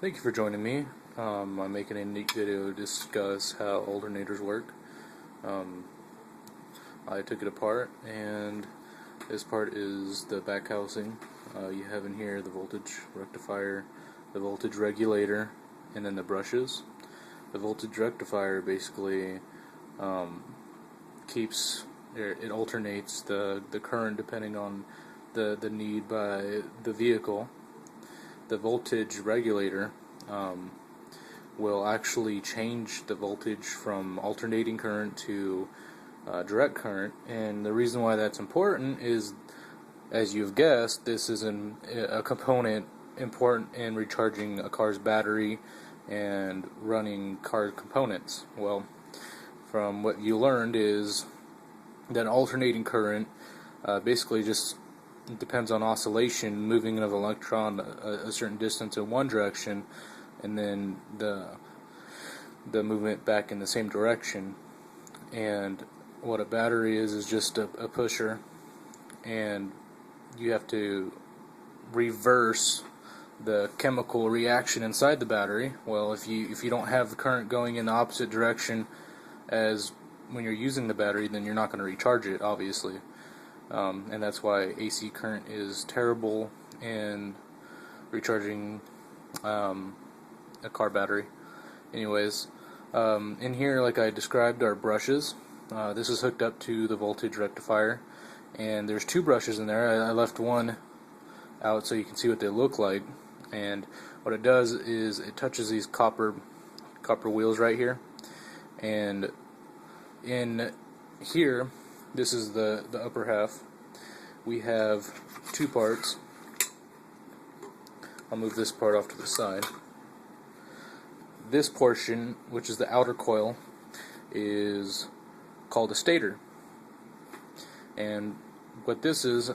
Thank you for joining me. I'm making a neat video to discuss how alternators work. Um, I took it apart, and this part is the back housing. You have in here the voltage rectifier, the voltage regulator, and then the brushes. The voltage rectifier basically it alternates the current depending on the need by the vehicle. The voltage regulator will actually change the voltage from alternating current to direct current, and the reason why that's important is, as you've guessed, this is a component important in recharging a car's battery and running car components. Well, from what you learned is that alternating current basically just depends on oscillation, moving of an electron a certain distance in one direction, and then the movement back in the same direction. And what a battery is just a pusher, and you have to reverse the chemical reaction inside the battery. Well, if you don't have the current going in the opposite direction as when you're using the battery, then you're not going to recharge it, obviously. And that's why AC current is terrible in recharging a car battery. Anyways, in here, like I described, are brushes. This is hooked up to the voltage rectifier, and there's two brushes in there. I left one out so you can see what they look like. And what it does is it touches these copper wheels right here, and in here, this is the upper half. We have two parts. I'll move this part off to the side. This portion, which is the outer coil, is called a stator. And what this is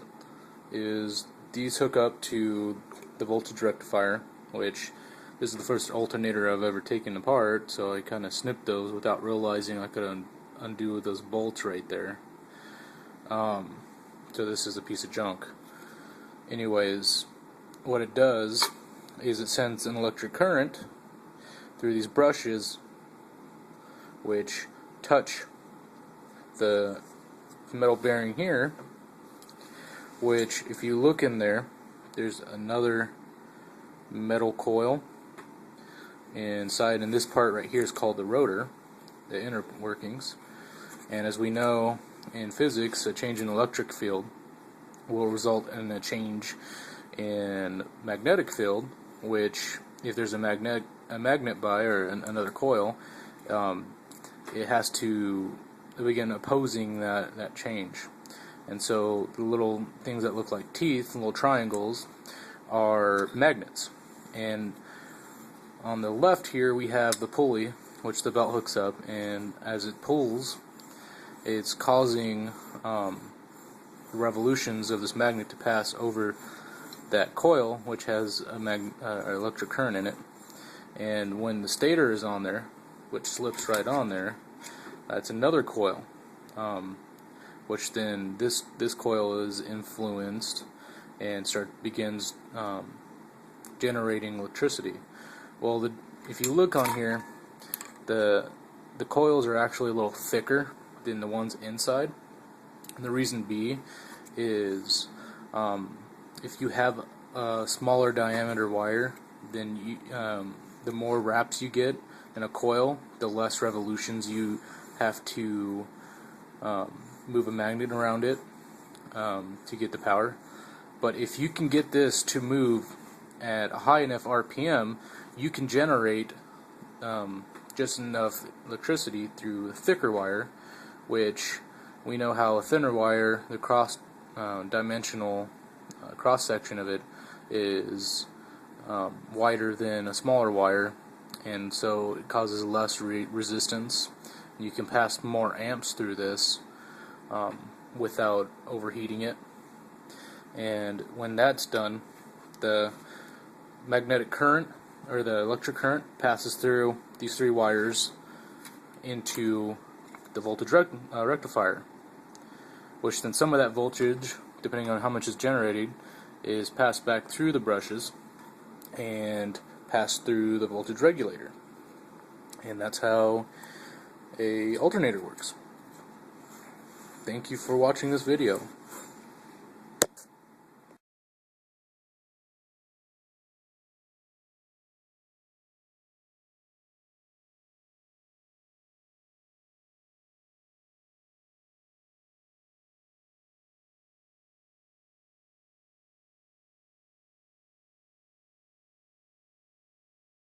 these hook up to the voltage rectifier, which this is the first alternator I've ever taken apart, so I kind of snipped those without realizing I could undo those bolts right there. So this is a piece of junk. Anyways, what it does is it sends an electric current through these brushes, which touch the metal bearing here, which, if you look in there, there's another metal coil inside, and this part right here is called the rotor, the inner workings. And as we know in physics, a change in electric field will result in a change in magnetic field, which, if there's a magnet by, or another coil, it has to begin opposing that change. And so the little things that look like teeth, little triangles, are magnets. And on the left here we have the pulley, which the belt hooks up, and as it pulls, it's causing revolutions of this magnet to pass over that coil, which has an electric current in it. And when the stator is on there, which slips right on there, that's another coil, which then this coil is influenced and begins generating electricity. Well, if you look on here, the coils are actually a little thicker than the ones inside. And the reason being is if you have a smaller diameter wire, then the more wraps you get in a coil, the less revolutions you have to move a magnet around it to get the power. But if you can get this to move at a high enough RPM, you can generate just enough electricity through a thicker wire, which we know how a thinner wire, the cross-dimensional cross-section of it is wider than a smaller wire, and so it causes less resistance. You can pass more amps through this without overheating it. And when that's done, the magnetic current, or the electric current, passes through these three wires into the voltage rectifier, which then some of that voltage, depending on how much is generated, is passed back through the brushes, and pass through the voltage regulator. And that's how a alternator works. Thank you for watching this video.